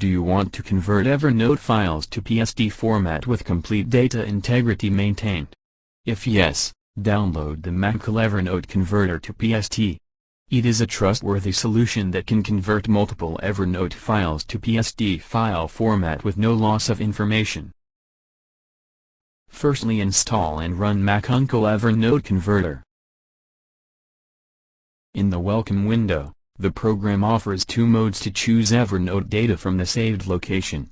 Do you want to convert Evernote files to PST format with complete data integrity maintained? If yes, download the MacUncle Evernote Converter to PST. It is a trustworthy solution that can convert multiple Evernote files to PST file format with no loss of information. Firstly, install and run MacUncle Evernote Converter. In the Welcome window, the program offers two modes to choose Evernote data from the saved location.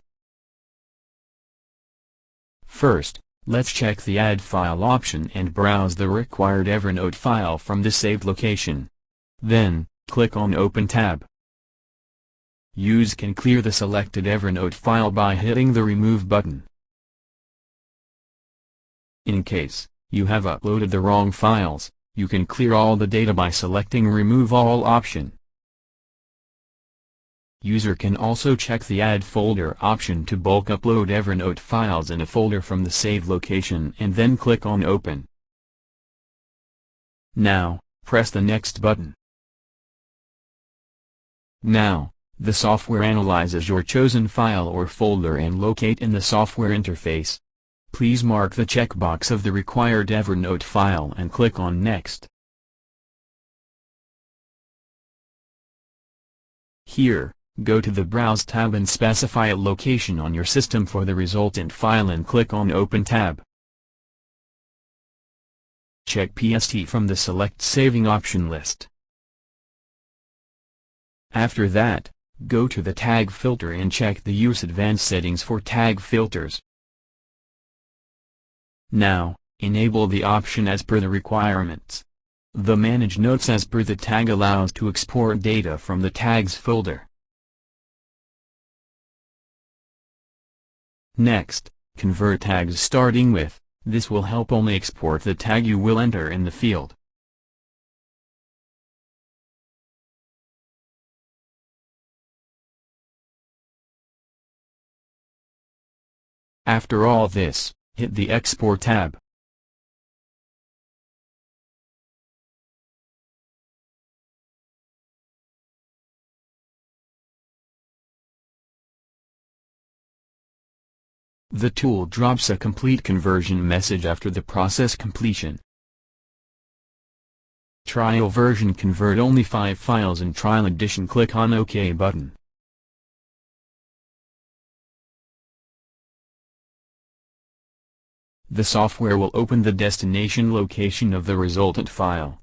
First, let's check the Add File option and browse the required Evernote file from the saved location. Then, click on Open tab. You can clear the selected Evernote file by hitting the Remove button. In case you have uploaded the wrong files, you can clear all the data by selecting Remove All option. User can also check the Add Folder option to bulk upload Evernote files in a folder from the saved location and then click on Open. Now, press the Next button. Now, the software analyzes your chosen file or folder and locate in the software interface. Please mark the checkbox of the required Evernote file and click on Next. Here, go to the Browse tab and specify a location on your system for the resultant file and click on Open tab. Check PST from the Select Saving option list. After that, go to the Tag filter and check the Use Advanced settings for tag filters. Now, enable the option as per the requirements. The Manage Notes as per the tag allows to export data from the Tags folder. Next, convert tags starting with. This will help only export the tag you will enter in the field. After all this, hit the Export tab. The tool drops a complete conversion message after the process completion. Trial version: convert only 5 files in trial edition. Click on OK button. The software will open the destination location of the resultant file.